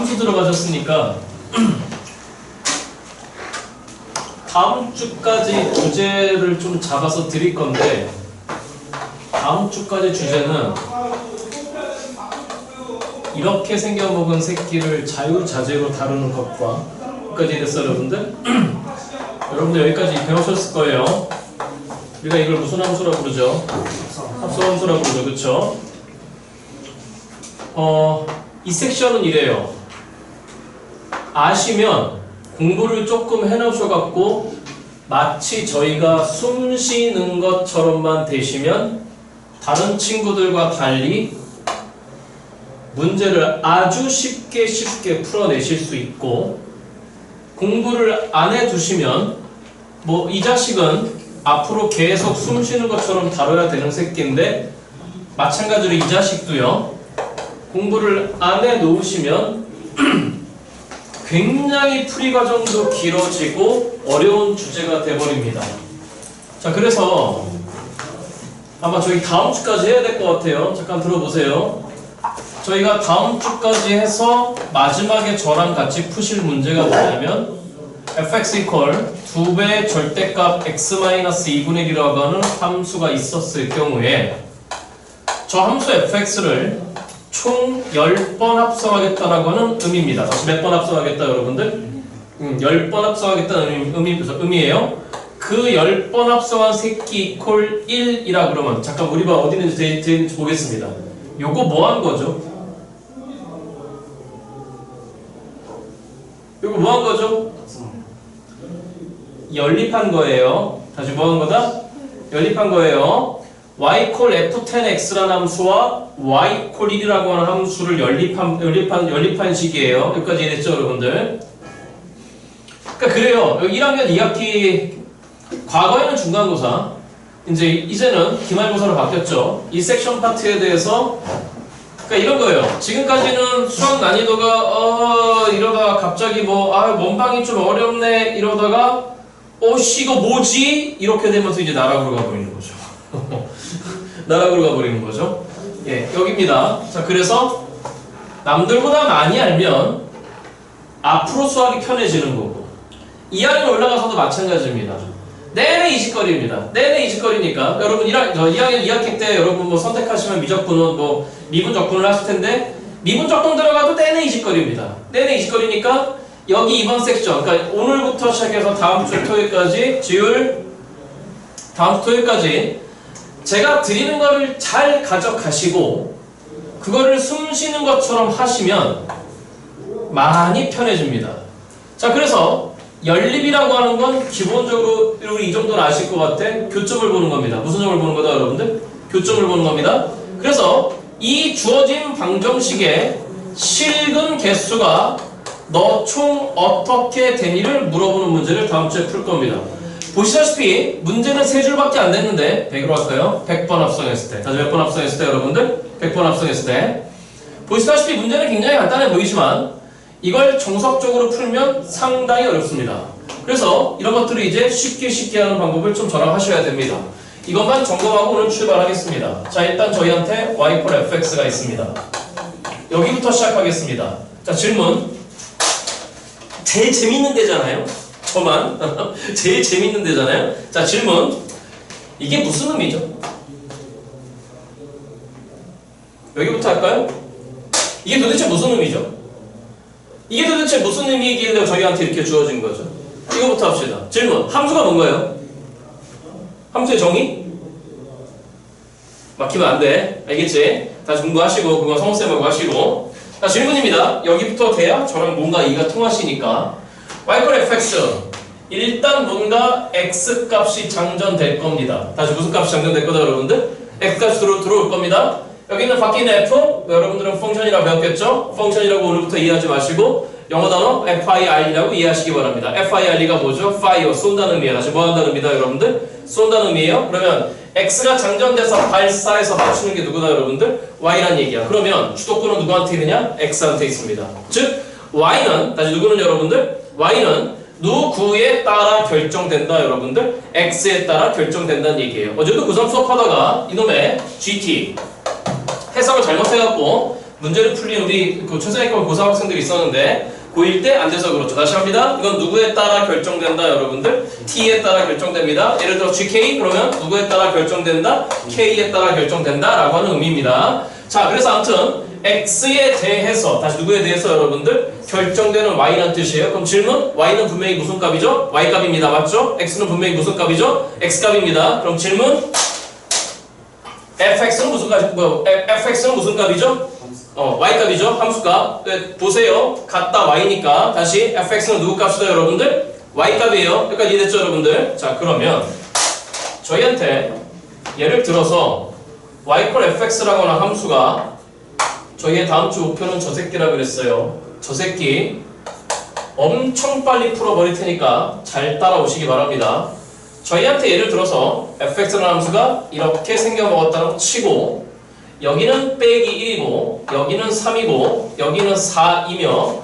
함수 들어가셨으니까 다음 주까지 주제를 좀 잡아서 드릴 건데, 다음 주까지 주제는 이렇게 생겨먹은 새끼를 자유자재로 다루는 것과, 여기까지 됐어요 여러분들? 여러분들 여기까지 배우셨을 거예요. 우리가 이걸 무슨 함수라고 부르죠? 합성함수라고 부르죠. 그쵸? 이 섹션은 이래요. 아시면 공부를 조금 해놓으셔갖고 마치 저희가 숨 쉬는 것처럼만 되시면 다른 친구들과 달리 문제를 아주 쉽게 풀어내실 수 있고, 공부를 안 해두시면 뭐 이 자식은 앞으로 계속 숨 쉬는 것처럼 다뤄야 되는 새끼인데, 마찬가지로 이 자식도요, 공부를 안 해놓으시면 굉장히 풀이 과정도 길어지고 어려운 주제가 돼버립니다. 자, 그래서 아마 저희 다음 주까지 해야 될 것 같아요. 잠깐 들어보세요. 저희가 다음 주까지 해서 마지막에 저랑 같이 푸실 문제가 뭐냐면, fx equal 2배 절대값 x-2분의 1이라고 하는 함수가 있었을 경우에 저 함수 fx를 총 10번 합성하겠다라고 하는 의미입니다. 다시 몇 번 합성하겠다 여러분들? 10번 합성하겠다는 의미예요. 그 10번 합성한 새끼 이퀄 1이라 그러면, 잠깐 우리 봐 어디 있는지 되는지 보겠습니다. 요거 뭐 한 거죠? 요거 뭐 한 거죠? 연립한 거예요. 다시 뭐 한 거다? 연립한 거예요. y 콜 f10x라는 함수와 y 콜 1이라고 하는 함수를 연립한 식이에요. 여기까지 이해됐죠 여러분들? 그러니까 그래요. 1학년 2학기 과거에는 중간고사, 이제는 기말고사로 바뀌었죠. 이 섹션 파트에 대해서 그러니까 이런 거예요. 지금까지는 수학 난이도가 이러다가 갑자기 원방이 좀 어렵네 이러다가 씨 이거 뭐지? 이렇게 되면서 이제 나락으로 가버리는 거죠. 나락으로 가버리는 거죠. 예, 여기입니다. 자, 그래서 남들보다 많이 알면 앞으로 수학이 편해지는 거고, 2학년 올라가서도 마찬가지입니다. 내내 이직거리입니다. 내내 이직거리니까 여러분 2학년 2학기 때 여러분 뭐 선택하시면 미적분은 뭐 미분 적분을 하실 텐데, 미분 적분 들어가도 내내 이직거리입니다. 내내 이직거리니까 여기 이번 섹션, 그러니까 오늘부터 시작해서 다음 주 토요일까지, 다음 주 토요일까지 제가 드리는 거를 잘 가져가시고 그거를 숨 쉬는 것처럼 하시면 많이 편해집니다. 자, 그래서 연립이라고 하는 건 기본적으로 우리 이 정도는 아실 것 같아. 교점을 보는 겁니다. 무슨 점을 보는 거다 여러분들? 교점을 보는 겁니다. 그래서 이 주어진 방정식의 실근 개수가 너 총 어떻게 되니를 물어보는 문제를 다음 주에 풀 겁니다. 보시다시피 문제는 3줄밖에 안 됐는데 100으로 할까요? 100번 합성했을 때. 다시 몇 번 합성했을 때 여러분들? 100번 합성했을 때. 보시다시피 문제는 굉장히 간단해 보이지만 이걸 정석적으로 풀면 상당히 어렵습니다. 그래서 이런 것들을 이제 쉽게 하는 방법을 좀 저랑 하셔야 됩니다. 이것만 점검하고 오늘 출발하겠습니다. 자, 일단 저희한테 y 콜 fx가 있습니다. 여기부터 시작하겠습니다. 자, 질문. 제일 재밌는 데잖아요. 저만 제일 재밌는 데잖아요. 자, 질문. 이게 무슨 의미죠? 여기부터 할까요? 이게 도대체 무슨 의미죠? 이게 도대체 무슨 의미이길래 저희한테 이렇게 주어진 거죠? 이거부터 합시다. 질문. 함수가 뭔가요? 함수의 정의? 막히면 안 돼. 알겠지? 다시 공부하시고 그거 성우쌤하고 하시고. 자, 질문입니다. 여기부터 돼야 저랑 뭔가 이가 통하시니까. y 콜 fx. 일단 뭔가 x 값이 장전될 겁니다. 다시 무슨 값이 장전될 거다 여러분들? x 값이 들어올 겁니다. 여기는 바뀌는 f, 여러분들은 펑션이라고 배웠겠죠? 펑션이라고 오늘부터 이해하지 마시고 영어 단어 fir이라고 이해하시기 바랍니다. fir가 뭐죠? fire, 쏜다는 의미예요. 다시 뭐 한다는 의미다 여러분들? 쏜다는 의미예요. 그러면 x가 장전돼서 발사해서 맞추는 게 누구다 여러분들? y란 얘기야. 그러면 주도권은 누구한테 있느냐? x한테 있습니다. 즉 y는, 다시 누구는 여러분들? y는 누구에 따라 결정된다 여러분들? x에 따라 결정된다는 얘기예요. 어제도 고3 수업하다가 이놈의 gt 해석을 잘못해갖고 문제를 풀린 우리 그 최상위권 고3 학생들이 있었는데 고1 때 안 돼서 그렇죠. 다시 합니다. 이건 누구에 따라 결정된다 여러분들? T에 따라 결정됩니다. 예를 들어 GK 그러면 누구에 따라 결정된다? K에 따라 결정된다 라고 하는 의미입니다. 자, 그래서 아무튼 X에 대해서 다시 누구에 대해서 여러분들 결정되는 Y라는 뜻이에요. 그럼 질문 Y는 분명히 무슨 값이죠? Y값입니다. 맞죠? X는 분명히 무슨 값이죠? X값입니다. 그럼 질문 fx는 무슨 값이 fx는 무슨 값이죠? y값이죠. 함수값. 네, 보세요. 같다 y니까 다시 fx는 누구 값이다 여러분들? y값이에요. 여기까지 이해됐죠 여러분들? 자, 그러면 저희한테 예를 들어서 y 콜 fx라고 하는 함수가 저희의 다음 주 목표는 저 새끼라 그랬어요. 저 새끼 엄청 빨리 풀어버릴 테니까 잘 따라오시기 바랍니다. 저희한테 예를 들어서 fx라는 함수가 이렇게 생겨먹었다고 치고 여기는 빼기 1이고 여기는 3이고 여기는 4이며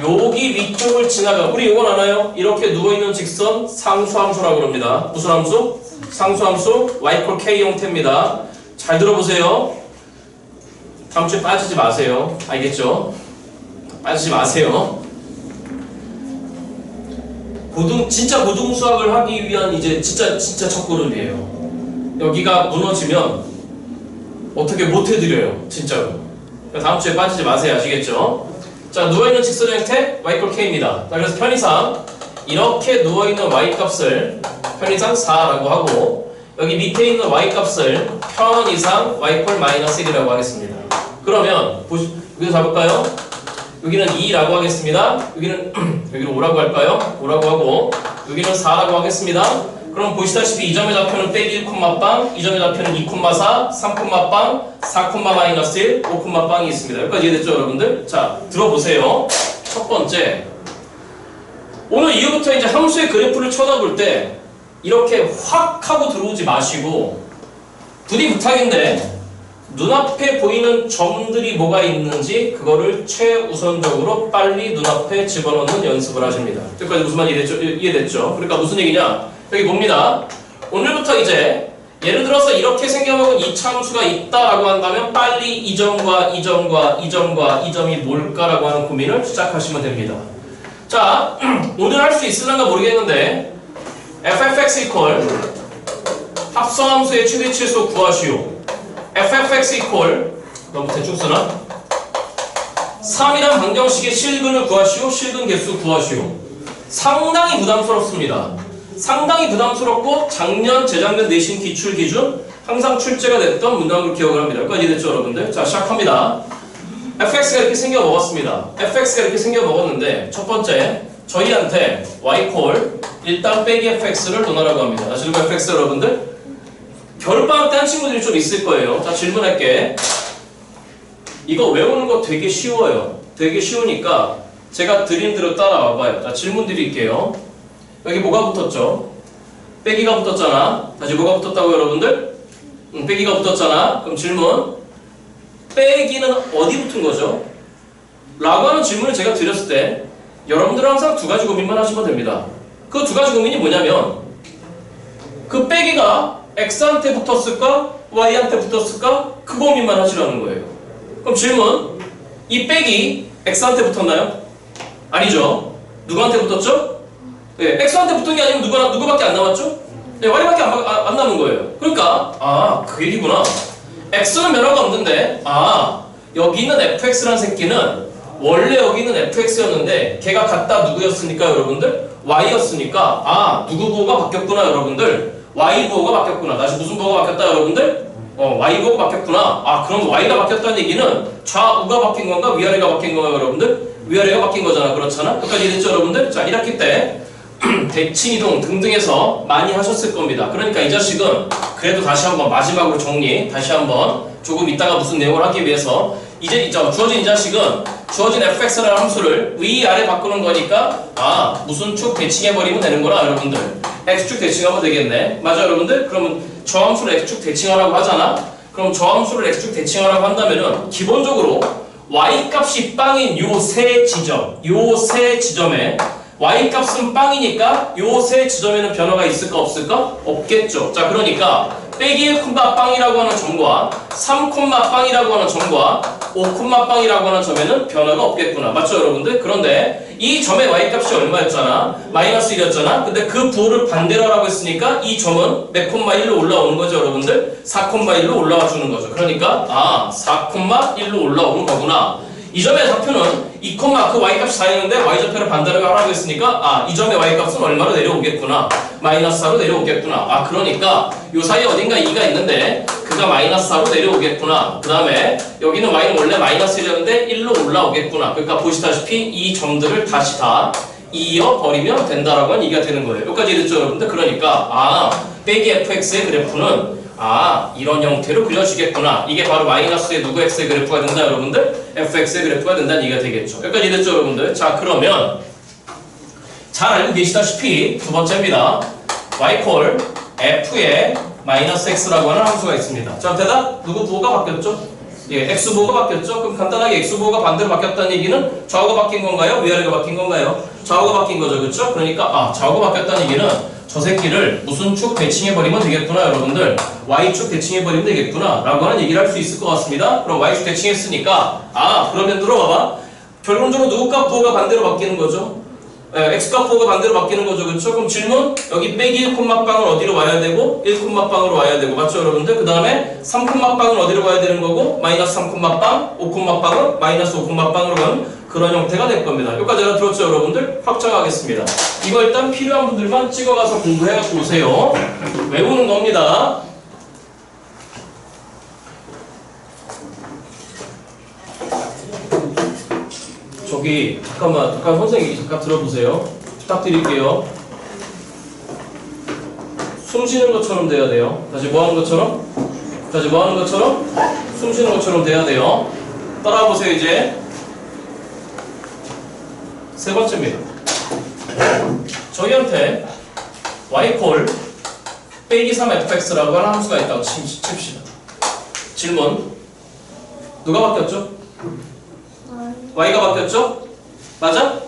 여기 위쪽을 지나가 우리 이건 알아요? 이렇게 누워있는 직선 상수함수라고 합니다. 무슨 함수? 상수함수 y 콜 k 형태입니다. 잘 들어보세요. 다음 주에 빠지지 마세요. 알겠죠? 빠지지 마세요. 진짜 고등 수학을 하기 위한 이제 진짜 첫걸음이에요. 여기가 무너지면 어떻게 못 해드려요. 진짜로. 다음 주에 빠지지 마세요. 아시겠죠? 자, 누워있는 직선 형태 y 콜 k입니다. 자, 그래서 편의상 이렇게 누워있는 y 값을 편의상 4라고 하고 여기 밑에 있는 y 값을 편의상 y 콜 마이너스 1이라고 하겠습니다. 그러면 여기서 잡을까요? 여기는 2라고 하겠습니다. 여기는 5라고 할까요? 5라고 하고 여기는 4라고 하겠습니다. 그럼 보시다시피 이 점의 좌표는 빼기 1, 빵, 이 점의 좌표는 2, 4, 3, 빵, 4, 마이너스 1, 5, 빵이 있습니다. 여기까지 이해됐죠 여러분들? 자, 들어보세요. 첫 번째, 오늘 이후부터 이제 함수의 그래프를 쳐다볼 때 이렇게 확 하고 들어오지 마시고 부디 부탁인데 눈앞에 보이는 점들이 뭐가 있는지 그거를 최우선적으로 빨리 눈앞에 집어넣는 연습을 하십니다. 여기까지 무슨 말이 이해됐죠? 그러니까 무슨 얘기냐? 여기 봅니다. 오늘부터 이제 예를 들어서 이렇게 생겨먹은 2차 함수가 있다라고 한다면 빨리 이 점과 이 점과 이 점과 이 점이 뭘까라고 하는 고민을 시작하시면 됩니다. 자, 오늘 할 수 있을런가 모르겠는데 fx 이퀄 합성함수의 최대치수 구하시오. fx 이퀄 너무 대충 쓰나? 3이란 방정식의 실근을 구하시오. 실근 개수 구하시오. 상당히 부담스럽습니다. 상당히 부담스럽고 작년, 재작년 내신 기출 기준 항상 출제가 됐던 문장으로 기억을 합니다. 여기까지 됐죠 여러분들? 자, 시작합니다. fx가 이렇게 생겨 먹었습니다. fx가 이렇게 생겨 먹었는데 첫 번째 저희한테 y콜 일단 빼기 fx를 논하라고 합니다. 다시 읽어 fx 여러분들? 겨울방학 때 한 친구들이 좀 있을 거예요. 자, 질문할게. 이거 외우는 거 되게 쉬워요. 되게 쉬우니까 제가 드린 대로 따라와봐요. 자, 질문 드릴게요. 여기 뭐가 붙었죠? 빼기가 붙었잖아. 다시 뭐가 붙었다고 여러분들? 빼기가 붙었잖아. 그럼 질문. 빼기는 어디 붙은 거죠? 라고 하는 질문을 제가 드렸을 때 여러분들은 항상 두 가지 고민만 하시면 됩니다. 그 두 가지 고민이 뭐냐면 그 빼기가 x한테 붙었을까? y한테 붙었을까? 그 고민만 하시라는 거예요. 그럼 질문. 이 빼기 x한테 붙었나요? 아니죠. 누구한테 붙었죠? 네, x한테 붙은 게 아니면 누구밖에 안 남았죠? 네, y밖에 안 남은 거예요. 그러니까 그 얘기구나. x는 변화가 없는데 여기 있는 fx라는 새끼는 원래 여기 있는 fx였는데 걔가 갖다 누구였으니까 여러분들? y였으니까 누구 부호가 바뀌었구나 여러분들. y 부호가 바뀌었구나. 다시 무슨 부호가 바뀌었다 여러분들? y 부호가 바뀌었구나. 그럼 y가 바뀌었다는 얘기는 좌우가 바뀐 건가 위아래가 바뀐 건가 여러분들? 위아래가 바뀐 거잖아. 그렇잖아? 여기까지 이해됐죠 여러분들? 자, 1학기 때 대칭이동 등등해서 많이 하셨을 겁니다. 그러니까 이 자식은 그래도 다시 한번 마지막으로 정리 다시 한번 조금 이따가 무슨 내용을 하기 위해서 이제 주어진 이 자식은 주어진 fx라는 함수를 위아래 바꾸는 거니까 무슨 축 대칭해버리면 되는구나 여러분들. x축 대칭하면 되겠네. 맞아 여러분들? 그러면 저 함수를 x축 대칭하라고 하잖아. 그럼 저 함수를 x축 대칭하라고 한다면은 기본적으로 y값이 빵인 요 세 지점에 y값은 빵이니까 요 세 지점에는 변화가 있을까 없을까? 없겠죠. 자, 그러니까 빼기 1콤마빵이라고 하는 점과 3콤마빵이라고 하는 점과 5콤마빵이라고 하는 점에는 변화가 없겠구나. 맞죠 여러분들? 그런데 이 점의 y값이 얼마였잖아? 마이너스 1이었잖아? 근데 그 부호를 반대로 하라고 했으니까 이 점은 몇 콤마 1로 올라오는 거죠 여러분들? 4콤마 1로 올라와 주는 거죠. 그러니까 4콤마 1로 올라오는 거구나. 이 점의 좌표는 2, 그 y값이 4였는데 y좌표를 반대로 하라고 했으니까 이 점의 y값은 얼마로 내려오겠구나. 마이너스 4로 내려오겠구나. 그러니까 요 사이에 어딘가 2가 있는데 그가 마이너스 4로 내려오겠구나. 그 다음에 여기는 y는 원래 마이너스 1이었는데 1로 올라오겠구나. 그러니까 보시다시피 이 점들을 다시 다 이어버리면 된다라고 하는 얘기가 되는 거예요. 여기까지 됐죠 여러분들? 그러니까 빼기 fx의 그래프는 이런 형태로 그려지겠구나. 이게 바로 마이너스의 누구 x의 그래프가 된다 여러분들? fx의 그래프가 된다는 얘기가 되겠죠. 여기까지 됐죠 여러분들? 자 그러면 잘 알고 계시다시피 두 번째입니다. y 콜 f의 마이너스 x라고 하는 함수가 있습니다. 자 대답 누구 부호가 바뀌었죠? 예, x 부호가 바뀌었죠? 그럼 간단하게 x 부호가 반대로 바뀌었다는 얘기는 좌우가 바뀐 건가요? 위아래가 바뀐 건가요? 좌우가 바뀐 거죠. 그렇죠? 그러니까 좌우가 바뀌었다는 얘기는 저 새끼를 무슨 축 대칭해버리면 되겠구나 여러분들. y축 대칭해버리면 되겠구나 라고 하는 얘기를 할 수 있을 것 같습니다. 그럼 y축 대칭했으니까 그러면 들어봐봐. 결론적으로 누구 값 부호가 반대로 바뀌는 거죠? x값 부호가 반대로 바뀌는 거죠. 그렇죠? 그럼 질문 여기 빼기 1콤마빵은 어디로 와야 되고 1콤마빵으로 와야 되고 맞죠 여러분들? 그 다음에 3콤마빵은 어디로 가야 되는 거고 마이너스 3콤마빵 5콤마빵은 마이너스 5콤마빵으로 가는 그런 형태가 될 겁니다. 여기까지 알아들었죠 여러분들? 확정하겠습니다. 이거 일단 필요한 분들만 찍어가서 공부해갖고 오세요. 외우는 겁니다. 저기 잠깐 선생님 잠깐 들어보세요. 부탁드릴게요. 숨 쉬는 것처럼 돼야 돼요. 다시 뭐 하는 것처럼? 숨 쉬는 것처럼 돼야 돼요. 따라와 보세요 이제. 세 번째입니다. 저희한테 y콜 빼기 3fx라고 하는 함수가 있다고 칩시다. 질문 누가 바뀌었죠? y가 바뀌었죠? 맞아?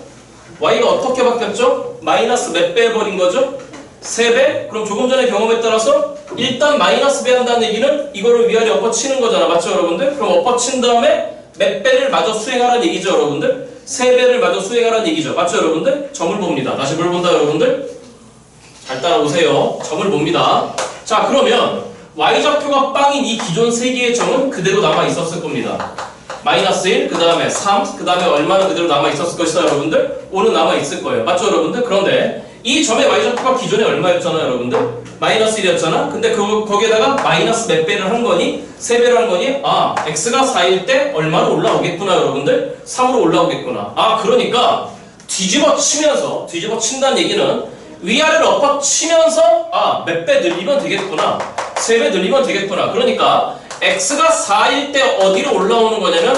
y가 어떻게 바뀌었죠? 마이너스 몇 배 해버린 거죠? 3배? 그럼 조금 전에 경험에 따라서 일단 마이너스 배 한다는 얘기는 이거를 위아래 엎어치는 거잖아. 맞죠 여러분들? 그럼 엎어친 다음에 몇 배를 마저 수행하라는 얘기죠 여러분들? 3배를 마저 수행하라는 얘기죠. 맞죠 여러분들? 점을 봅니다. 다시 뭘 본다 여러분들? 잘 따라오세요. 점을 봅니다. 자 그러면 y좌표가 빵인 이 기존 3개의 점은 그대로 남아 있었을 겁니다. 마이너스 1, 그 다음에 3, 그 다음에 얼마는 그대로 남아 있었을 것이다 여러분들? 5는 남아 있을 거예요. 맞죠 여러분들? 그런데 이 점의 y좌표가 기존에 얼마였잖아요 여러분들? 마이너스 1이었잖아? 근데 거기에다가 마이너스 몇 배를 한 거니? 3배를 한 거니? x가 4일 때 얼마로 올라오겠구나 여러분들? 3으로 올라오겠구나. 그러니까 뒤집어 친다는 얘기는 위아래를 엎어치면서 몇 배 늘리면 되겠구나. 3배 늘리면 되겠구나. 그러니까 x가 4일 때 어디로 올라오는 거냐면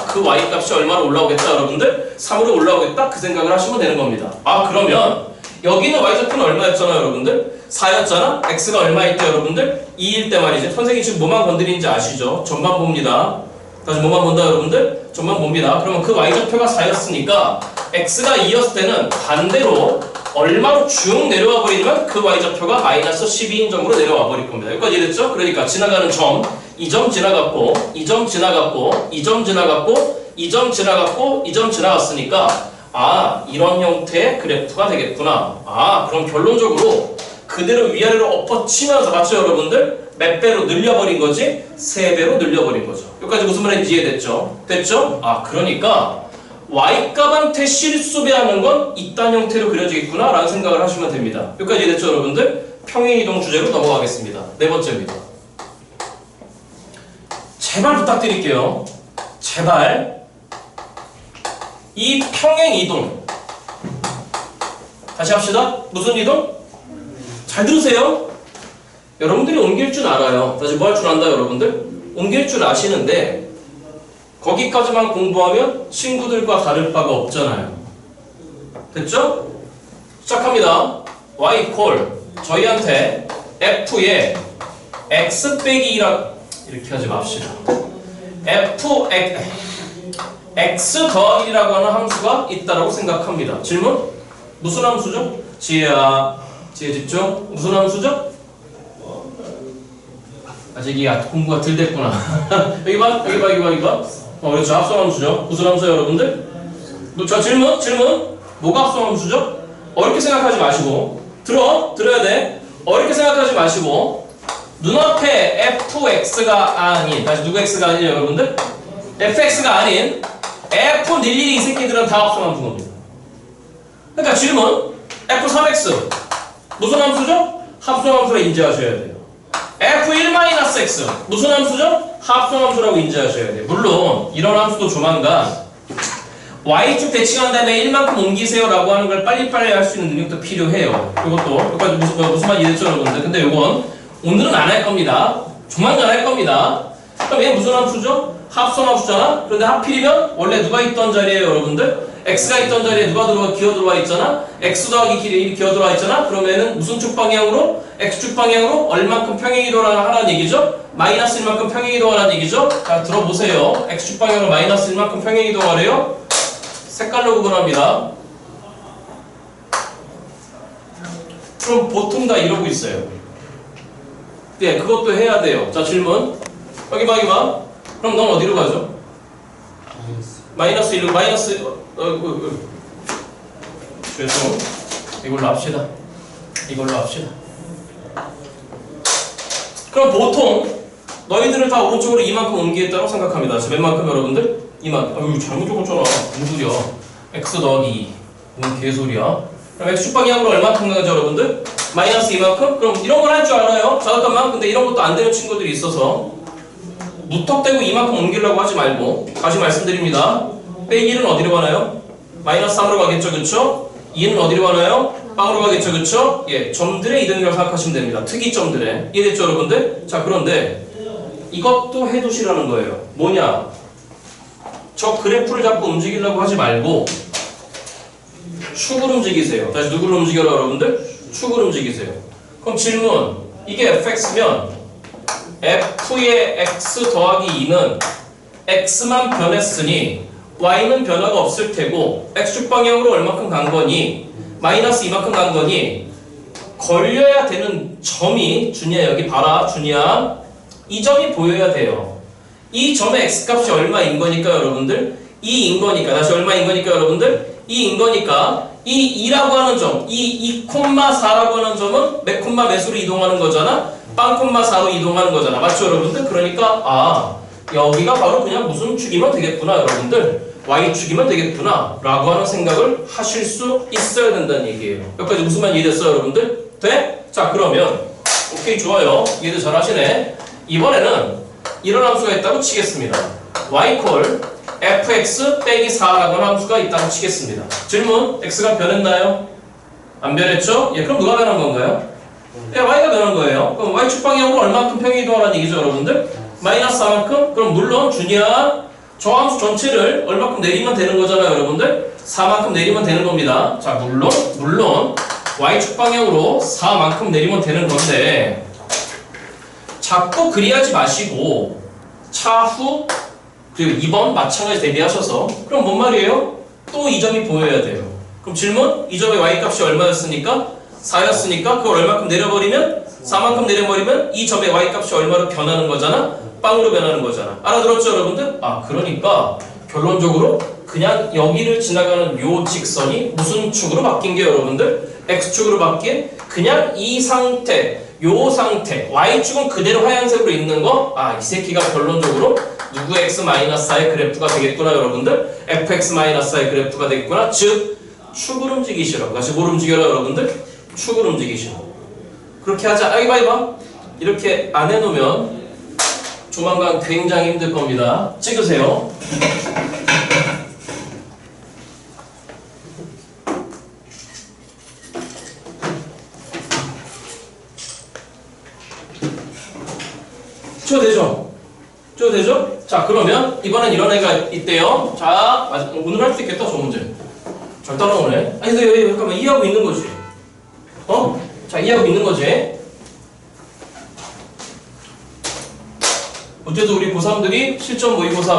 그 y값이 얼마로 올라오겠다 여러분들? 3으로 올라오겠다? 그 생각을 하시면 되는 겁니다. 그러면 여기는 y좌표는 얼마였잖아요 여러분들? 4였잖아? x가 얼마일 때 여러분들? 2일 때 말이죠. 선생님이 지금 뭐만 건드리는지 아시죠? 점만 봅니다. 다시 뭐만 본다 여러분들? 점만 봅니다. 그러면 그 y좌표가 4였으니까 x가 2였을 때는 반대로 얼마로 쭉 내려와 버리면 그 y좌표가 마이너스 12인 점으로 내려와 버릴 겁니다. 여기까지 이랬죠? 그러니까 지나가는 점, 이 점 지나갔고, 이 점 지나갔고, 이 점 지나갔고, 이 점 지나갔고, 이 점 지나갔으니까 이런 형태의 그래프가 되겠구나. 그럼 결론적으로 그대로 위아래로 엎어치면서 맞죠 여러분들? 몇 배로 늘려버린 거지? 3배로 늘려버린 거죠. 여기까지 무슨 말인지 이해됐죠? 됐죠? 그러니까 y값한테 실수배하는 건 이딴 형태로 그려지겠구나 라는 생각을 하시면 됩니다. 여기까지 됐죠 여러분들? 평행이동 주제로 넘어가겠습니다. 네 번째입니다. 제발 부탁드릴게요. 제발 이 평행이동 다시 합시다. 무슨 이동? 잘 들으세요. 여러분들이 옮길 줄 알아요. 다시 뭐 할 줄 안다 여러분들? 옮길 줄 아시는데 거기까지만 공부하면 친구들과 다를 바가 없잖아요. 됐죠? 시작합니다. y 콜 저희한테 f의 x 빼기 1라 이렇게 하지 맙시다. x 더하기 1이라고 하는 함수가 있다라고 생각합니다. 질문? 무슨 함수죠? 지혜야, 지혜 집중. 무슨 함수죠? 아직 공부가 덜 됐구나. 여기 봐, 여기 봐, 여기 봐, 여기 봐. 그렇죠. 합성함수죠. 구슬함수 여러분들. 자, 질문. 뭐가 합성함수죠? 어렵게 생각하지 마시고. 들어야 돼. 어렵게 생각하지 마시고. 눈앞에 fx가 아닌, 다시 누구 x가 아니에요, 여러분들? fx가 아닌, f 일일이 이 새끼들은 다 합성함수 겁니다. 그러니까 질문, f3x. 무슨 함수죠? 합성함수로 인지하셔야 돼요. f1-x. 무슨 함수죠? 합성함수라고 인지하셔야 돼요. 물론, 이런 함수도 조만간 y축 대칭한 다음에 1만큼 옮기세요 라고 하는 걸 빨리빨리 할 수 있는 능력도 필요해요. 이것도, 여기까지 무슨 말이 이랬죠, 여러분들? 근데 이건 오늘은 안 할 겁니다. 조만간 할 겁니다. 그럼 얘 무슨 함수죠? 합성함수잖아? 그런데 하필이면 원래 누가 있던 자리에요, 여러분들? x가 있던 자리에 누가 기어 들어와 있잖아? x 더하기 1이 기어 들어와 있잖아? 그러면은 무슨 축 방향으로? x축 방향으로 얼만큼 평행이동하라는 얘기죠? 마이너스 1만큼 평행이동하라는 얘기죠? 자, 들어보세요. x축 방향으로 마이너스 1만큼 평행이동하래요? 색깔로 구분합니다. 그럼 보통 다 이러고 있어요. 네, 그것도 해야 돼요. 자, 질문. 여기 봐. 그럼 넌 어디로 가죠? 마이너스 1로, 죄송. 이걸로 합시다. 그럼 보통 너희들을 다 오른쪽으로 이만큼 옮기겠다고 생각합니다. 몇 만큼 여러분들? 2만큼. 아유, 잘못 적었잖아. 무슨 소리야. x 더하기 2. 뭔 개소리야. 그럼 x축 방향으로 얼마큼 가죠, 여러분들? 마이너스 이만큼? 그럼 이런 걸 할 줄 알아요? 잠깐만. 근데 이런 것도 안 되는 친구들이 있어서 무턱대고 이만큼 옮기려고 하지 말고 다시 말씀드립니다. 빼기는 어디로 가나요? 마이너스 3으로 가겠죠, 그쵸? 2는 어디로 가나요? 빵으로 가겠죠, 그쵸? 예, 점들의 이동이라고 생각하시면 됩니다. 특이점들의. 이해됐죠, 여러분들? 자, 그런데 이것도 해두시라는 거예요. 뭐냐? 저 그래프를 자꾸 움직이려고 하지 말고 축을 움직이세요. 다시 누구를 움직여라, 여러분들? 축을 움직이세요. 그럼 질문, 이게 fx면 f의 x 더하기 2는 x만 변했으니 y는 변화가 없을 테고 x축 방향으로 얼마큼 간 거니? 마이너스 이만큼 간 거니? 걸려야 되는 점이, 준이야 여기 봐라, 준이야, 이 점이 보여야 돼요. 이 점의 x값이 얼마인 거니까 여러분들? 2인 거니까, 다시 얼마인 거니까 여러분들? 2인 거니까 이 2라고 하는 점, 이 2,4라고 하는 점은 몇 콤마 몇으로 이동하는 거잖아? 빵 콤마 4로 이동하는 거잖아. 맞죠, 여러분들? 그러니까 여기가 바로 그냥 무슨 축이면 되겠구나, 여러분들. y축이면 되겠구나 라고 하는 생각을 하실 수 있어야 된다는 얘기예요. 여기까지 무슨 말 이해됐어요, 여러분들? 돼? 자, 그러면 오케이, 좋아요. 이해도 잘 하시네. 이번에는 이런 함수가 있다고 치겠습니다. y 콜 fx 빼기 4라고 하는 함수가 있다고 치겠습니다. 질문, x가 변했나요? 안 변했죠? 예, 그럼 누가 변한 건가요? 예, y가 변한 거예요. 그럼 y축 방향으로 얼마큼 평행이동하라는 얘기죠, 여러분들? 마이너스 4만큼? 그럼 물론 준이야, 저 함수 전체를 얼마큼 내리면 되는 거잖아요, 여러분들? 4만큼 내리면 되는 겁니다. 자, 물론 y축 방향으로 4만큼 내리면 되는 건데 자꾸 그리하지 마시고 차후 그리고 2번 마찬가지 대비하셔서, 그럼 뭔 말이에요? 또 이 점이 보여야 돼요. 그럼 질문, 이 점의 y값이 얼마였으니까? 4였으니까 그걸 얼마큼 내려버리면? 4만큼 내려버리면 이 점의 y값이 얼마로 변하는 거잖아? 빵으로 변하는 거잖아. 알아들었죠, 여러분들? 그러니까 결론적으로 그냥 여기를 지나가는 요 직선이 무슨 축으로 바뀐 게 여러분들? x축으로 바뀐 그냥 이 상태, 요 상태, y축은 그대로 하얀색으로 있는 거, 이 새끼가 결론적으로 누구 x-4의 그래프가 되겠구나, 여러분들? fx-4의 그래프가 되겠구나. 즉, 축을 움직이시라고. 다시 뭘 움직여라, 여러분들? 축을 움직이시라고. 그렇게 하자. 이봐. 이렇게 안 해놓으면 조만간 굉장히 힘들 겁니다. 찍으세요. 저 되죠? 자, 그러면 이번엔 이런 애가 있대요. 자, 오늘 할 수 있겠다, 저 문제. 잘 따라오네. 근데 잠깐만, 이해하고 있는 거지? 자, 이해하고 있는 거지? 어쨌든 우리 고3들이 실전 모의고사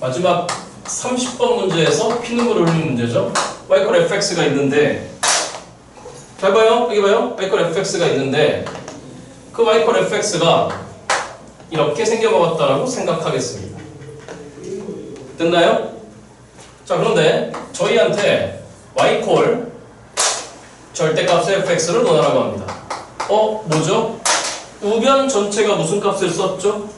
마지막 30번 문제에서 피눈물을 흘린 문제죠. y콜 fx가 있는데, 잘 봐요. 여기 봐요. y콜 fx가 있는데, 그 y 콜 fx가 이렇게 생겨먹었다라고 생각하겠습니다. 됐나요? 자, 그런데 저희한테 y 콜 절대값의 fx를 논하라고 합니다. 뭐죠? 우변 전체가 무슨 값을 썼죠?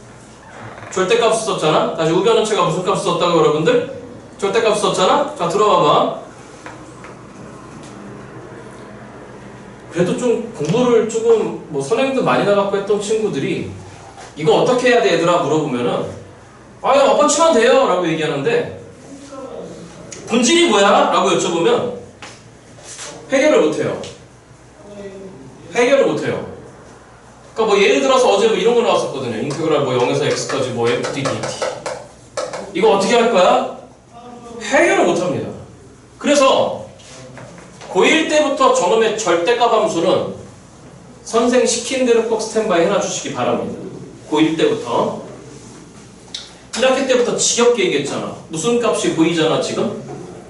절대값을 썼잖아? 다시 우변 전체가 무슨 값을 썼다고 여러분들? 절대값을 썼잖아? 자, 들어봐봐. 그래도 좀 공부를 조금 선행도 많이 나갔고 했던 친구들이 이거 어떻게 해야 돼 얘들아 물어보면은 야 엎어치면 돼요 라고 얘기하는데 본질이 뭐야? 라고 여쭤보면 해결을 못해요. 해결을 못해요. 그러니까 예를 들어서 어제 이런 거 나왔었거든요. 인테그랄 0에서 x까지 f dt 이거 어떻게 할 거야? 해결을 못합니다. 그래서 고1 때부터 저놈의 절대값 함수는 선생 시킨 대로 꼭 스탠바이 해놔주시기 바랍니다. 고1 때부터 1학기 때부터 지겹게 얘기했잖아. 무슨 값이 보이잖아 지금?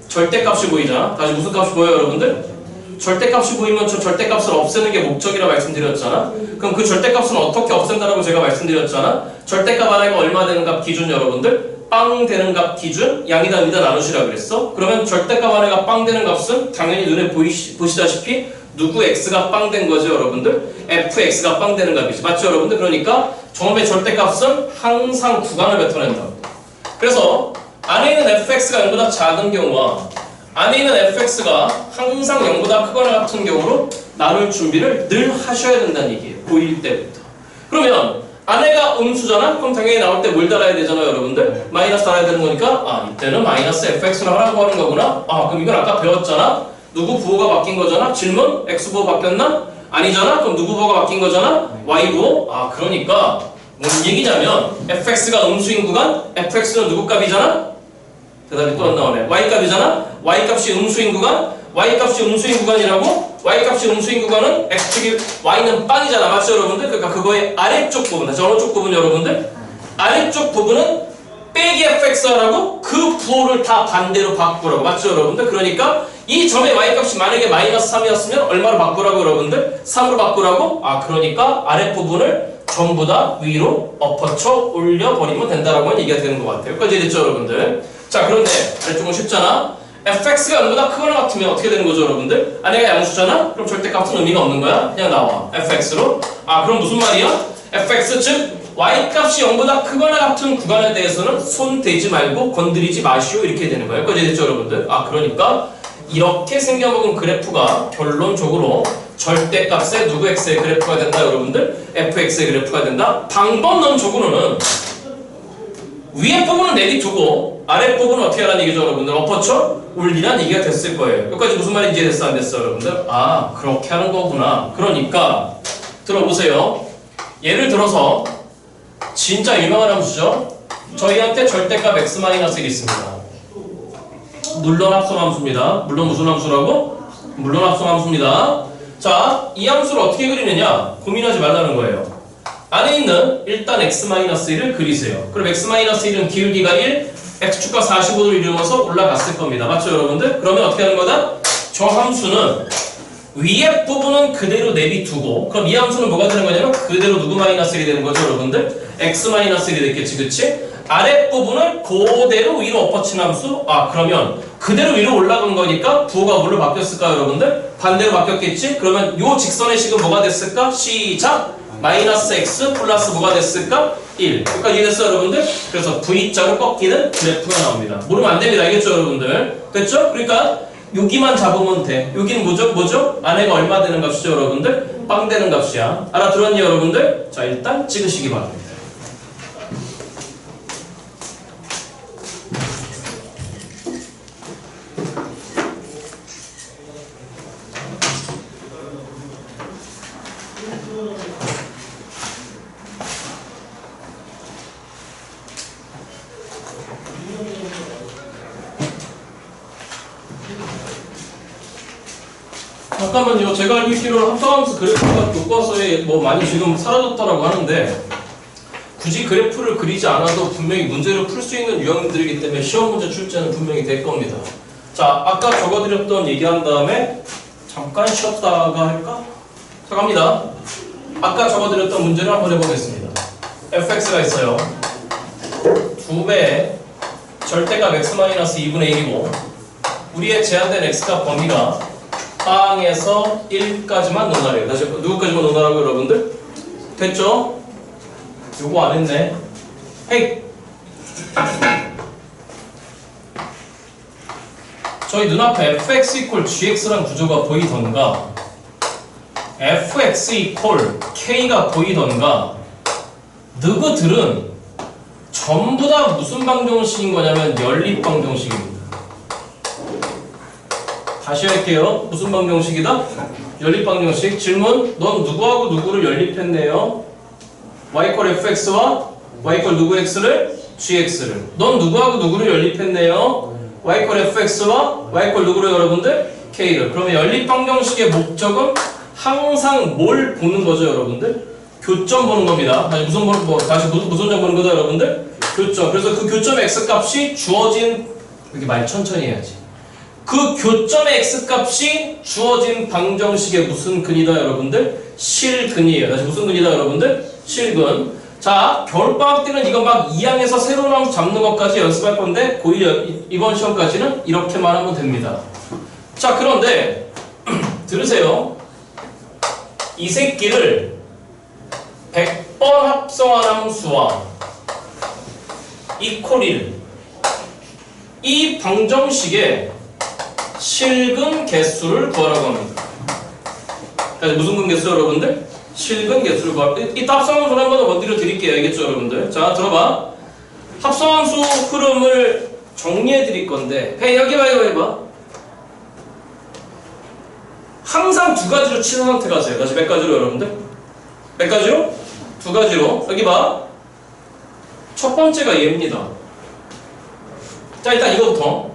절대값이 보이잖아. 다시 무슨 값이 보여요 여러분들? 절대값이 보이면 저 절대값을 없애는 게 목적이라 말씀드렸잖아. 그럼 그 절대값은 어떻게 없앤다라고 제가 말씀드렸잖아. 절대값 하나가 얼마 되는 값 기준 여러분들? 빵 되는 값 기준 양이다 미다 나누시라 그랬어. 그러면 절대값 하나가 빵 되는 값은 당연히 눈에 보시다시피 누구 x가 빵 된 거죠 여러분들? fx가 빵 되는 값이지. 맞죠 여러분들? 그러니까 저놈의 절대값은 항상 구간을 뱉어낸다고. 그래서 안에 있는 fx가 0보다 작은 경우와 안에 있는 fx가 항상 0보다 크거나 같은 경우로 나눌 준비를 늘 하셔야 된다는 얘기예요. 고1 때부터. 그러면 안에가 음수잖아? 그럼 당연히 나올 때 뭘 달아야 되잖아요 여러분들? 마이너스 달아야 되는 거니까 이때는 마이너스 fx로 하라고 하는 거구나? 그럼 이건 아까 배웠잖아? 누구 부호가 바뀐 거잖아? 질문? x 부호 바뀌었나? 아니잖아? 그럼 누구 부호가 바뀐 거잖아? y 부호? 그러니까 뭔 얘기냐면 fx가 음수인 구간? fx는 누구 값이잖아? 대답이 또 안 나오네. y값이잖아? y값이 음수인 구간? y값이 음수인 구간이라고? y값이 음수인 구간은 x축이 y는 빵이잖아. 맞죠 여러분들? 그러니까 그거의 아래쪽 부분, 다시 어느 쪽 부분 여러분들? 아래쪽 부분은 빼기 fx라고 그 부호를 다 반대로 바꾸라고. 맞죠 여러분들? 그러니까 이 점의 y값이 만약에 마이너스 3이었으면 얼마로 바꾸라고 여러분들? 3으로 바꾸라고? 그러니까 아랫부분을 전부 다 위로 엎어쳐 올려버리면 된다라고 얘기가 되는 것 같아요. 여기까지 됐죠 여러분들? 자, 그런데 아래쪽은 쉽잖아? fx가 0보다 크거나 같으면 어떻게 되는 거죠 여러분들? 안에가 양수잖아? 그럼 절대값은 의미가 없는 거야? 그냥 나와. fx로. 그럼 무슨 말이야? fx 즉 y값이 0보다 크거나 같은 구간에 대해서는 손 대지 말고 건드리지 마시오 이렇게 되는 거예요. 여기까지 됐죠 여러분들? 그러니까 이렇게 생겨먹은 그래프가 결론적으로 절대값의 누구 x의 그래프가 된다 여러분들? fx의 그래프가 된다. 방법론적으로는 위에 부분은 내비두고 아래 부분은 어떻게 하라는 얘기죠 여러분들? 엎어쳐 올리라는 얘기가 됐을 거예요. 여기까지 무슨 말인지 됐어 안 됐어 여러분들? 그렇게 하는 거구나. 그러니까 들어보세요. 예를 들어서 진짜 유명한 함수죠. 저희한테 절대값 x-1이 있습니다. 물론 합성함수입니다. 물론 무슨 함수라고? 물론 합성함수입니다. 자, 이 함수를 어떻게 그리느냐? 고민하지 말라는 거예요. 안에 있는 일단 x-1을 그리세요. 그럼 x-1은 기울기가 1, x축과 45도를 이루면서 올라갔을 겁니다. 맞죠 여러분들? 그러면 어떻게 하는 거다? 저 함수는 위에 부분은 그대로 내비두고 그럼 이 함수는 뭐가 되는 거냐면 그대로 누구 마이너스 1이 되는 거죠 여러분들? x-1이 됐겠지 그치? 아랫부분을 그대로 위로 엎어친 함수? 그러면 그대로 위로 올라간 거니까 부호가 뭘로 바뀌었을까요 여러분들? 반대로 바뀌었겠지? 그러면 요 직선의 식은 뭐가 됐을까? 시작! 마이너스 x 플러스 뭐가 됐을까? 1. 여기까지 이해됐어요 여러분들? 그래서 V자로 꺾이는 그래프가 나옵니다. 모르면 안 됩니다. 알겠죠 여러분들? 됐죠? 그러니까 여기만 잡으면 돼. 여기는 뭐죠? 안에가 얼마 되는 값이죠 여러분들? 빵 되는 값이야. 알아들었니 여러분들? 자, 일단 찍으시기 바랍니다. 잠깐만요. 제가 알고 있기로는 합성함수 그래프가 교과서에 많이 지금 사라졌다라고 하는데 굳이 그래프를 그리지 않아도 분명히 문제를 풀 수 있는 유형들이기 때문에 시험 문제 출제는 분명히 될 겁니다. 자, 아까 적어드렸던 얘기한 다음에 잠깐 쉬었다가 할까? 자, 갑니다. 아까 적어드렸던 문제를 한번 해보겠습니다. fx가 있어요. 2배 절대값 x-2분의 1이고 우리의 제한된 x값 범위가 빵에서 1까지만 논하래요. 다시 누구까지만 논하라고 여러분들? 됐죠? 요거 안 했네. 헤이! 저희 눈앞에 fx equal gx란 구조가 보이던가 fx equal k가 보이던가 너희들은 전부 다 무슨 방정식인 거냐면 연립 방정식입니다. 다시 할게요. 무슨 방정식이다? 연립 방정식. 질문. 넌 누구하고 누구를 연립했네요? y equal fx와 y equal 누구 x를? gx를. 넌 누구하고 누구를 연립했네요? y equal fx와 y equal 누구를 여러분들? k를. 그러면 연립 방정식의 목적은 항상 뭘 보는 거죠, 여러분들? 교점 보는 겁니다. 다시 무슨 점 보는 거죠, 여러분들? 교점. 그래서 그 교점의 x값이 주어진, 이렇게 말 천천히 해야지. 그 교점의 x값이 주어진 방정식의 무슨 근이다, 여러분들? 실근이에요. 다시 무슨 근이다, 여러분들? 실근. 자, 겨울방학 때는 이거 막 2항에서 새로운 항 잡는 것까지 연습할 건데 고1 이번 시험까지는 이렇게만 하면 됩니다. 자, 그런데 들으세요. 이 새끼를 100번 합성한 함수와 equal 1 이 방정식의 실근 개수를 구하라고 합니다. 무슨 근 개수 여러분들? 실근 개수를 구하라. 이따 합성함수 한번 더 건드려 드릴게요. 알겠죠 여러분들? 자, 들어봐. 합성함수 흐름을 정리해 드릴 건데 여기 봐. 항상 두 가지로 치는 상태가 하세요. 다시 몇 가지로 여러분들? 몇 가지로? 두 가지로. 여기 봐. 첫 번째가 얘입니다. 자, 일단 이거부터.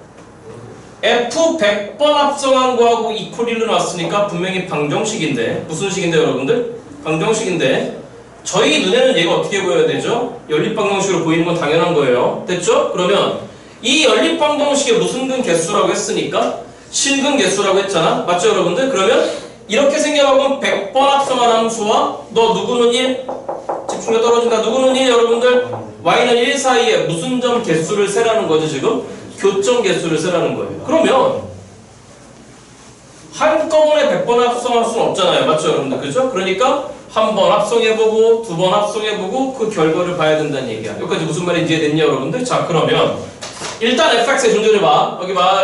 F 100번 합성한 거하고 equal 1로 나왔으니까 분명히 방정식인데 무슨 식인데 여러분들? 방정식인데 저희 눈에는 얘가 어떻게 보여야 되죠? 연립방정식으로 보이는 건 당연한 거예요. 됐죠? 그러면 이 연립방정식의 무슨 근 개수라고 했으니까 실근 개수라고 했잖아. 맞죠 여러분들? 그러면 이렇게 생겨나면 100번 합성한 함수와 너 누구는 1? 집중력 떨어진다. 누구는 1 여러분들? y는 1 사이에 무슨 점 개수를 세라는 거죠 지금? 교점 개수를 세라는 거예요. 그러면 한꺼번에 100번 합성할 수는 없잖아요. 맞죠 여러분들? 그죠? 그러니까 한 번 합성해보고 두 번 합성해보고 그 결과를 봐야 된다는 얘기야. 여기까지 무슨 말인지 이해됐냐 여러분들? 자, 그러면 일단 fx의 존재를 봐. 여기 봐.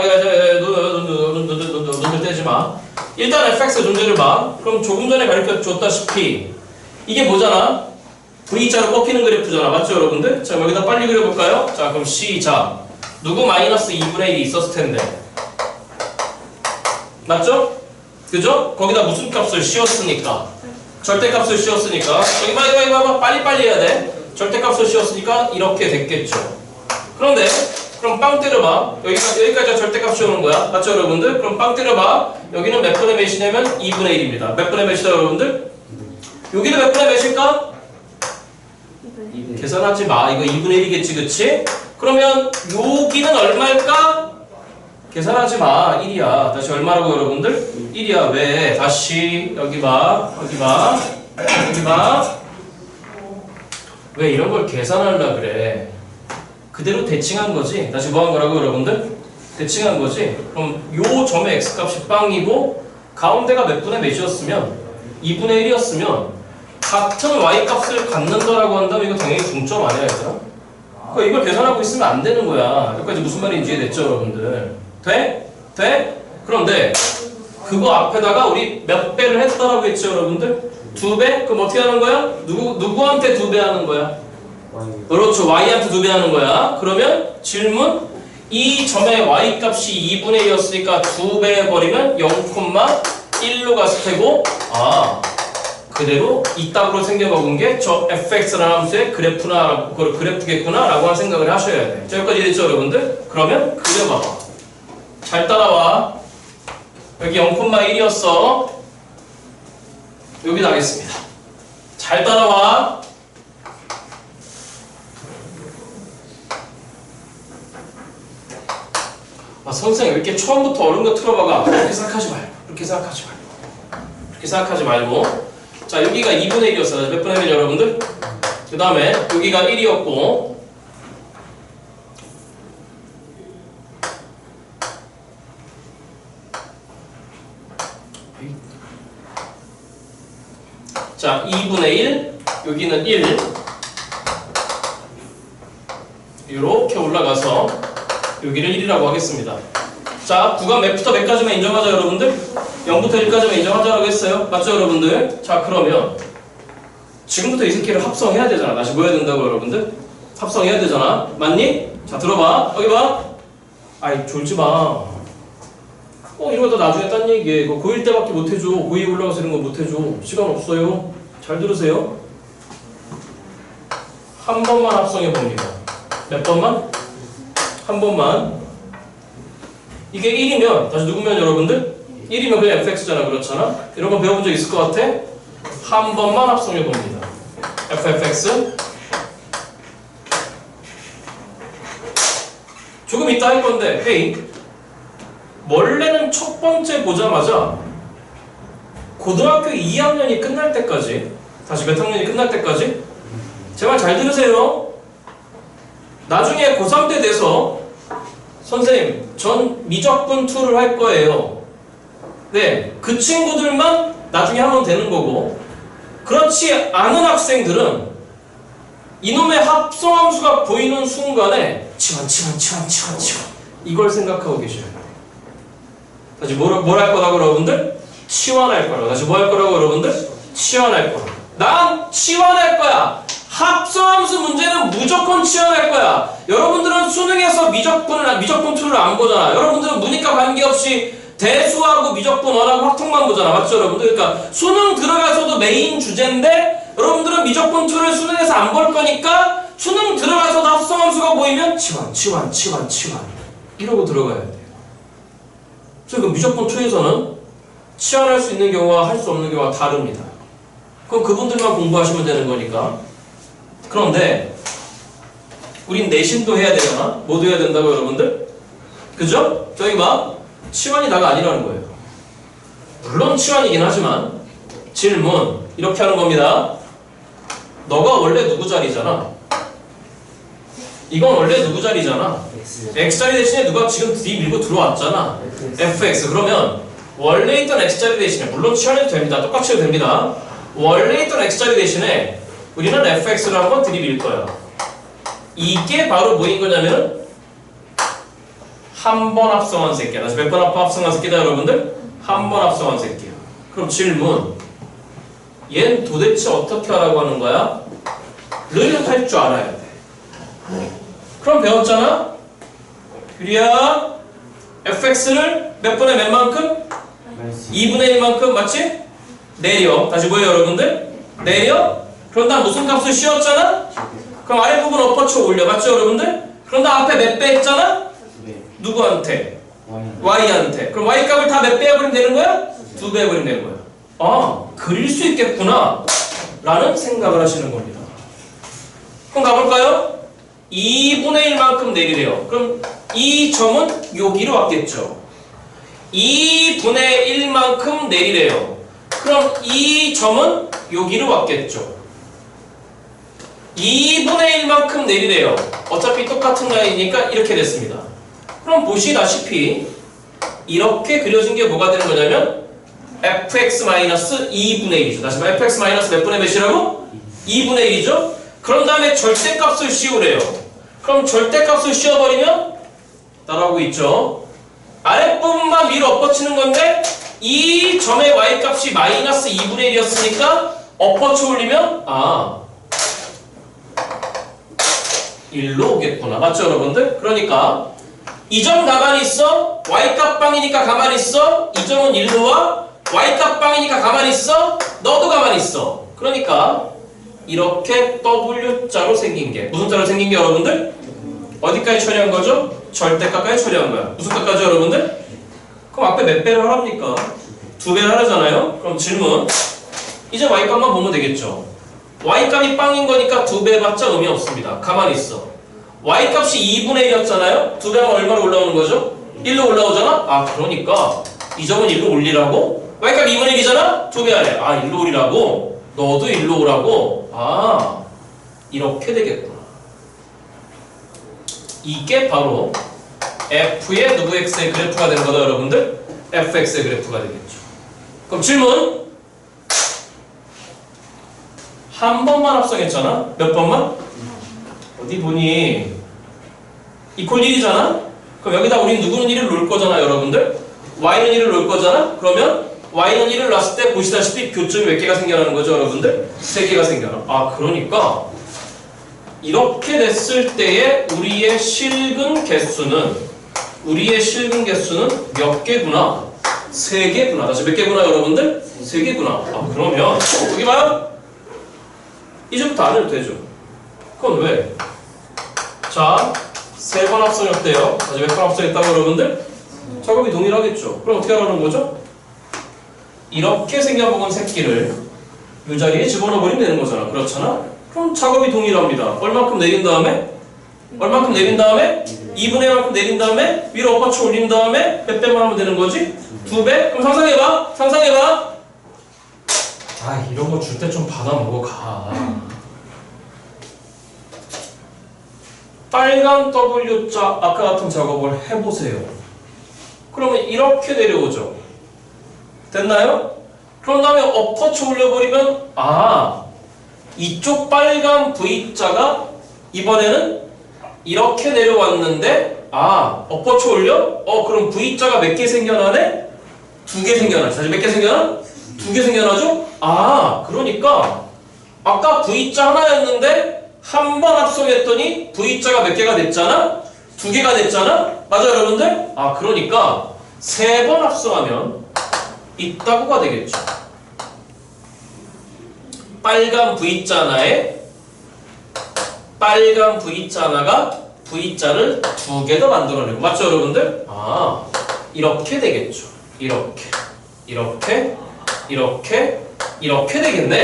눈을 떼지 마. 일단 fx의 존재를 봐. 그럼 조금 전에 가르쳐줬다시피 이게 뭐잖아? V자로 꺾이는 그래프잖아. 맞죠 여러분들? 자, 여기다 빨리 그려볼까요? 자, 그럼 시작. 누구 마이너스 2분의 1이 있었을 텐데. 맞죠? 그죠? 거기다 무슨 값을 씌웠으니까. 절대값을 씌웠으니까. 여기 봐. 빨리빨리 해야 돼. 절대값을 씌웠으니까 이렇게 됐겠죠. 그런데 그럼 빵 때려봐. 여기까지가 절대값 씌우는 거야. 맞죠 여러분들? 그럼 빵 때려봐. 여기는 몇 분의 몇이냐면 2분의 1입니다. 몇 분의 몇이다 여러분들? 여기는 몇 분의 몇일까? 계산하지 마. 이거 2분의 1이겠지, 그치? 그러면 여기는 얼마일까? 계산하지 마. 1이야. 다시 얼마라고 여러분들? 1이야. 왜? 다시 여기 봐. 왜 이런 걸 계산하려고 그래? 그대로 대칭한 거지. 다시 뭐 한 거라고 여러분들? 대칭한 거지. 그럼 요 점의 x값이 빵이고 가운데가 몇 분의 몇이었으면 2분의 1이었으면 같은 y값을 갖는다라고 한다면 이거 당연히 중점 아니야 얘들아? 그러니까 이걸 계산하고 있으면 안 되는 거야. 여기까지 무슨 말인지 이해됐죠 여러분들? 돼? 그런데 그거 앞에다가 우리 몇 배를 했다라고 했죠 여러분들? 2배? 그럼 어떻게 하는 거야? 누구한테 2배 하는 거야? 그렇죠. y한테 2배 하는 거야. 그러면 질문. 이 점의 y값이 2분의 2였으니까 2배 해버리면 0,1로 갔을 테고 그대로 이따구로 생겨먹은 게 저 fx라는 함수의 그래프겠구나 라고 한 생각을 하셔야 돼. 자, 여기까지 됐죠 여러분들? 그러면 그려봐봐. 잘 따라와. 여기 0,1이었어. 여기 나겠습니다. 잘 따라와. 선생님 이렇게 처음부터 어려운 거 틀어봐가. 그렇게 생각하지 말고. 자, 여기가 2분의 1이었어요. 몇 분의 1 여러분들? 그 다음에 여기가 1이었고 자, 2분의 1 여기는 1 이렇게 올라가서 여기를 1이라고 하겠습니다. 자, 구간 몇부터 몇까지만 인정하자 여러분들? 0부터 1까지만 인정하자라고 했어요. 맞죠 여러분들? 자, 그러면 지금부터 이 새끼를 합성해야 되잖아. 다시 뭐 해야 된다고 여러분들? 합성해야 되잖아. 맞니? 자, 들어봐. 여기 봐. 아이, 졸지 마. 이런 거 다 나중에 딴 얘기해. 그거 고1 때밖에 못 해줘. 고2 올라가서 이런 거 못 해줘. 시간 없어요. 잘 들으세요. 한 번만 합성해 봅니다. 몇 번만? 한 번만. 이게 1이면 다시 누구면 여러분들? 1이면 그냥 fx잖아. 그렇잖아. 이런 거 배워본 적 있을 것 같아? 한 번만 합성해 봅니다. fx 조금 이따 할 건데, 헤이, 원래는 첫 번째 보자마자 고등학교 2학년이 끝날 때까지, 다시 몇 학년이 끝날 때까지, 제발 잘 들으세요. 나중에 고3 때 돼서 선생님, 전 미적분 2를 할 거예요. 네, 그 친구들만 나중에 하면 되는 거고, 그렇지 않은 학생들은 이놈의 합성함수가 보이는 순간에 치환 이걸 생각하고 계셔야 돼요. 다시 뭘 할 거라고 여러분들? 치환할 거라고. 다시 뭐 할 거라고 여러분들? 치환할 거라고. 난 치환할 거야. 합성함수 문제는 무조건 치환할 거야. 여러분들은 수능에서 미적분 2를 안 보잖아. 여러분들은 문이과 관계없이 대수하고 미적분 1하고 확통만 보잖아. 맞죠 여러분들? 그러니까 수능 들어가서도 메인 주제인데 여러분들은 미적분 2를 수능에서 안 볼 거니까 수능 들어가서도 합성함수가 보이면 치환 이러고 들어가야 돼요. 그래서 그 미적분 2에서는 치환할 수 있는 경우와 할 수 없는 경우가 다릅니다. 그럼 그분들만 공부하시면 되는 거니까. 그런데 우린 내신도 해야 되잖아. 뭐도 해야 된다고 여러분들? 그죠? 저기 봐. 치환이 다가 아니라는 거예요. 물론 치환이긴 하지만 질문 이렇게 하는 겁니다. 너가 원래 누구 자리잖아. 이건 원래 누구 자리잖아. X자리 대신에 누가 지금 밀고 들어왔잖아. fx. 그러면 원래 있던 X자리 대신에, 물론 치환해도 됩니다. 똑같이 해도 됩니다. 원래 있던 X자리 대신에 우리는 fx를 한번 들이밀 거야. 이게 바로 뭐인 거냐면 한 번 합성한 새끼야. 다시 몇 번 합성한 새끼다 여러분들? 한 번 합성한 새끼야. 그럼 질문, 얜 도대체 어떻게 하라고 하는 거야? 를 할 줄 알아야 돼. 그럼 배웠잖아? 유리야, fx를 몇 분의 몇 만큼? 2분의 1만큼, 맞지? 내려. 다시 뭐예요 여러분들? 내려? 그럼 나 무슨 값을 씌웠잖아? 그럼 아랫부분 엎어쳐 올려. 맞죠 여러분들? 그럼 나 앞에 몇 배 했잖아? 누구한테? y한테. 그럼 y 값을 다 몇 배 해버리면 되는 거야? 2배 해버리면 되는 거야. 아, 그릴 수 있겠구나 라는 생각을 하시는 겁니다. 그럼 가볼까요? 2분의 1만큼 내리래요. 그럼 이 점은 여기로 왔겠죠. 2분의 1만큼 내리래요. 그럼 이 점은 여기로 왔겠죠. 2분의 1만큼 내리래요. 어차피 똑같은 라인이니까 이렇게 됐습니다. 그럼 보시다시피 이렇게 그려진 게 뭐가 되는 거냐면 fx-2분의 1이죠. 다시 말해 fx- 몇 분의 몇이라고? 2분의 1이죠. 그런 다음에 절대값을 씌우래요. 그럼 절대값을 씌워버리면 따라오고 있죠. 아랫부분만 위로 엎어치는 건데 이 점의 y값이 마이너스 2분의 1이었으니까 엎어쳐 올리면 1로 오겠구나. 맞죠 여러분들? 그러니까 이 점 가만히 있어. y값 빵이니까 가만히 있어. 이 점은 1로 와. y값 빵이니까 가만히 있어. 너도 가만히 있어. 그러니까 이렇게 W자로 생긴 게, 무슨 자로 생긴 게 여러분들? 어디까지 처리한 거죠? 절대값까지 처리한 거야. 무슨 값까지 여러분들? 그럼 앞에 몇 배를 하랍니까? 2배를 하잖아요? 그럼 질문, 이제 y값만 보면 되겠죠. y값이 빵인 거니까 2배 해봤자 의미 없습니다. 가만히 있어. y값이 2분의 1이었잖아요? 2배 하면 얼마로 올라오는 거죠? 1로 올라오잖아? 그러니까 이 점은 1로 올리라고? y값 2분의 1이잖아? 2배 하래. 1로 올리라고? 너도 일로 오라고? 아, 이렇게 되겠구나. 이게 바로 f의 누구 x의 그래프가 되는 거다, 여러분들? fx의 그래프가 되겠죠. 그럼 질문. 한 번만 합성했잖아? 몇 번만? 어디 보니? 이퀄 1이잖아? 그럼 여기다 우린 누구는 1을 놓을 거잖아, 여러분들? y는 1을 놓을 거잖아? 그러면 y는 1을 놨을 때 보시다시피 교점이 몇 개가 생겨나는 거죠, 여러분들? 3개가 생겨나. 아, 그러니까 이렇게 됐을 때의 우리의 실근 개수는 몇 개구나? 3개구나. 다시 몇 개구나, 여러분들? 3개구나. 아, 그러면 여기 봐요. 이제부터 안 해도 되죠. 그건 왜? 자, 3번 합성했대요. 다시 몇 번 합성했다고, 여러분들? 작업이 동일하겠죠. 그럼 어떻게 하라는 거죠? 이렇게 생겨먹은 새끼를 이 자리에 집어넣어버리면 되는 거잖아. 그렇잖아? 그럼 작업이 동일합니다. 얼만큼 내린 다음에? 2분의 1만큼 내린 다음에 위로 엎어쳐 올린 다음에 몇 배만 하면 되는 거지? 2배? 그럼 상상해봐. 아, 이런 거 줄 때 좀 받아 먹어 가. 빨간 W자 아까 같은 작업을 해보세요. 그러면 이렇게 내려오죠. 됐나요? 그런 다음에 엎어쳐 올려버리면 이쪽 빨간 V자가 이번에는 이렇게 내려왔는데 엎어쳐 올려? 그럼 V자가 몇 개 생겨나네? 2개 생겨나죠. 사실 몇 개 생겨나? 2개 생겨나죠? 그러니까 아까 V자 하나였는데 한 번 합성했더니 V자가 몇 개가 됐잖아? 2개가 됐잖아? 맞아요, 여러분들? 그러니까 3번 합성하면 이따구가 되겠죠. 빨간 V자 하나가 V자를 2개 더 만들어내고. 맞죠, 여러분들? 이렇게 되겠죠. 이렇게 되겠네.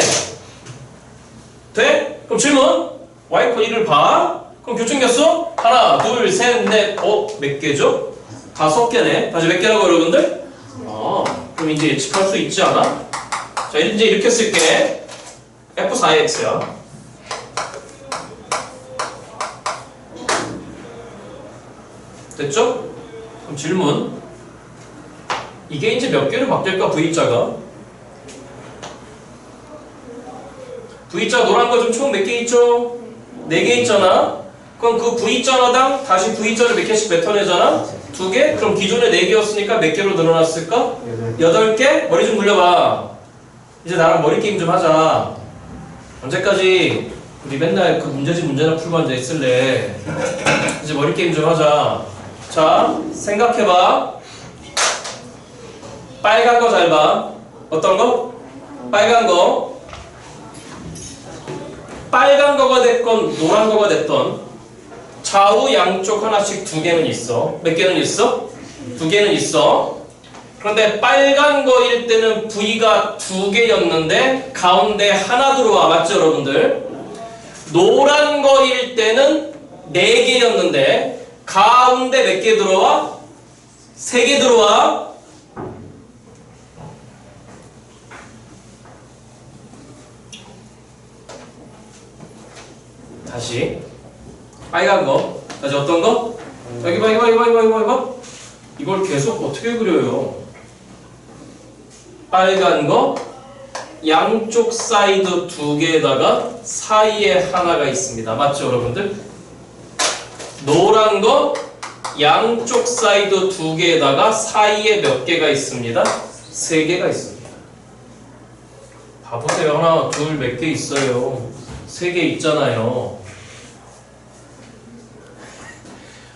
돼? 그럼 질문. y 코 1을 봐. 그럼 교점개수 하나, 둘, 셋, 넷, 몇 개죠? 5개네. 다시 몇 개라고, 여러분들? 그럼 이제 예측할 수 있지 않아? 자, 이제 이렇게 쓸게. F4x야. 됐죠? 그럼 질문. 이게 이제 몇 개로 바뀔까, V자가? V자 노란 거 좀 총 몇 개 있죠? 4개 있잖아? 그럼 그 V자 하나당 다시 V자를 몇 개씩 뱉어내잖아? 2개? 그럼 기존에 4개였으니까 몇 개로 늘어났을까? 8개? 머리 좀 굴려봐. 이제 나랑 머리 게임 좀 하자. 언제까지 우리 맨날 그 문제나 풀고 앉아 있을래? 이제 머리 게임 좀 하자. 자, 생각해봐. 빨간 거 잘 봐. 어떤 거? 빨간 거. 빨간 거가 됐건 노란 거가 됐던 좌우 양쪽 하나씩 2개는 있어. 몇 개는 있어? 2개는 있어. 그런데 빨간 거일 때는 V가 2개였는데 가운데 하나 들어와. 맞죠, 여러분들? 노란 거일 때는 4개였는데 가운데 몇 개 들어와? 3개 들어와. 다시 빨간 거. 다시 어떤 거? 여기 봐. 이걸 계속 어떻게 그려요? 빨간 거 양쪽 사이드 2개에다가 사이에 하나가 있습니다. 맞죠, 여러분들? 노란 거 양쪽 사이드 2개에다가 사이에 몇 개가 있습니다? 3개가 있습니다. 봐보세요. 하나, 둘, 몇 개 있어요? 3개 있잖아요.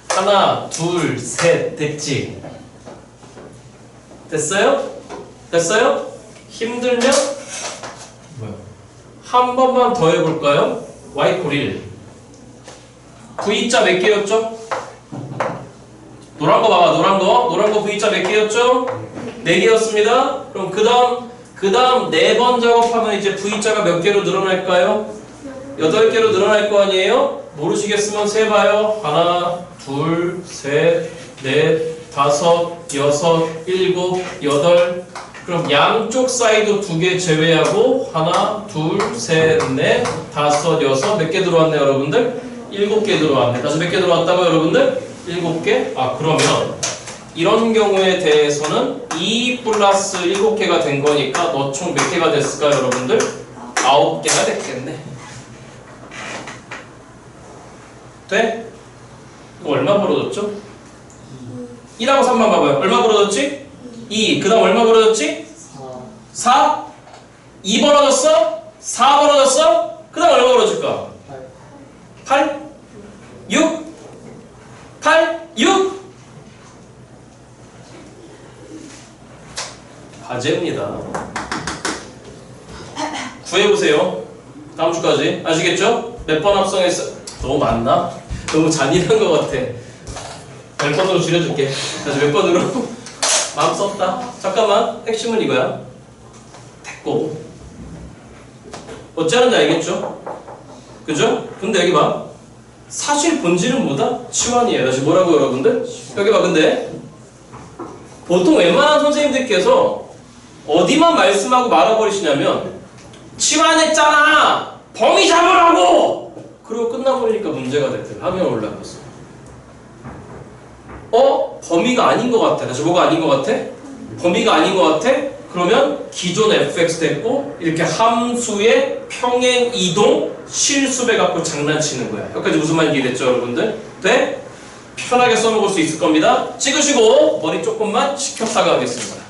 하나, 둘, 셋, 됐지? 됐어요? 힘들면 한 번만 더 해볼까요? Y콜 1. V자 몇 개였죠? 노란 거 봐봐. 노란 거 V자 몇 개였죠? 4개였습니다. 그럼 그 다음 4번 작업하면 이제 V자가 몇 개로 늘어날까요? 8개로 늘어날 거 아니에요? 모르시겠으면 세봐요. 하나, 둘, 셋, 넷, 5, 6, 7, 8, 그럼 양쪽 사이드 2개 제외하고 하나, 둘, 셋, 넷, 다섯, 여섯 몇 개 들어왔네 여러분들? 7개 들어왔네. 다시 몇 개 들어왔다고요 여러분들? 7개? 아 그러면 이런 경우에 대해서는 2 플러스 7개가 된 거니까 너 총 몇 개가 됐을까요 여러분들? 9개가 됐겠네. 돼? 이거 얼마 벌어졌죠? 1하고 3만 봐봐요. 얼마 벌어졌지? 2. 그 다음 얼마 벌어졌지? 4. 2 벌어졌어? 4 벌어졌어? 그 다음 얼마 벌어질까? 8. 6. 8. 6. 과제입니다. 구해보세요. 다음 주까지. 아시겠죠? 몇 번 합성했어? 너무 많나? 너무 잔인한 것 같아. 10번으로 줄여줄게. 다시 몇 번으로? 마음 썼다. 잠깐만. 핵심은 이거야. 됐고. 어찌하는지 알겠죠? 그죠? 근데 여기 봐. 사실 본질은 뭐다? 치환이에요. 다시 뭐라고 여러분들? 여기 봐. 근데 보통 웬만한 선생님들께서 어디만 말씀하고 말아버리시냐면 치환했잖아! 범위 잡으라고! 그리고 끝나버리니까 문제가 됐대요. 화면 올라갔어. 범위가 아닌 것 같아. 다시 뭐가 아닌 것 같아? 범위가 아닌 것 같아? 그러면 기존 fx 됐고 이렇게 함수의 평행 이동 실수배 갖고 장난치는 거야. 여기까지 무슨 말인지 이해됐죠 여러분들? 네? 편하게 써먹을 수 있을 겁니다. 찍으시고 머리 조금만 식혀사가 하겠습니다.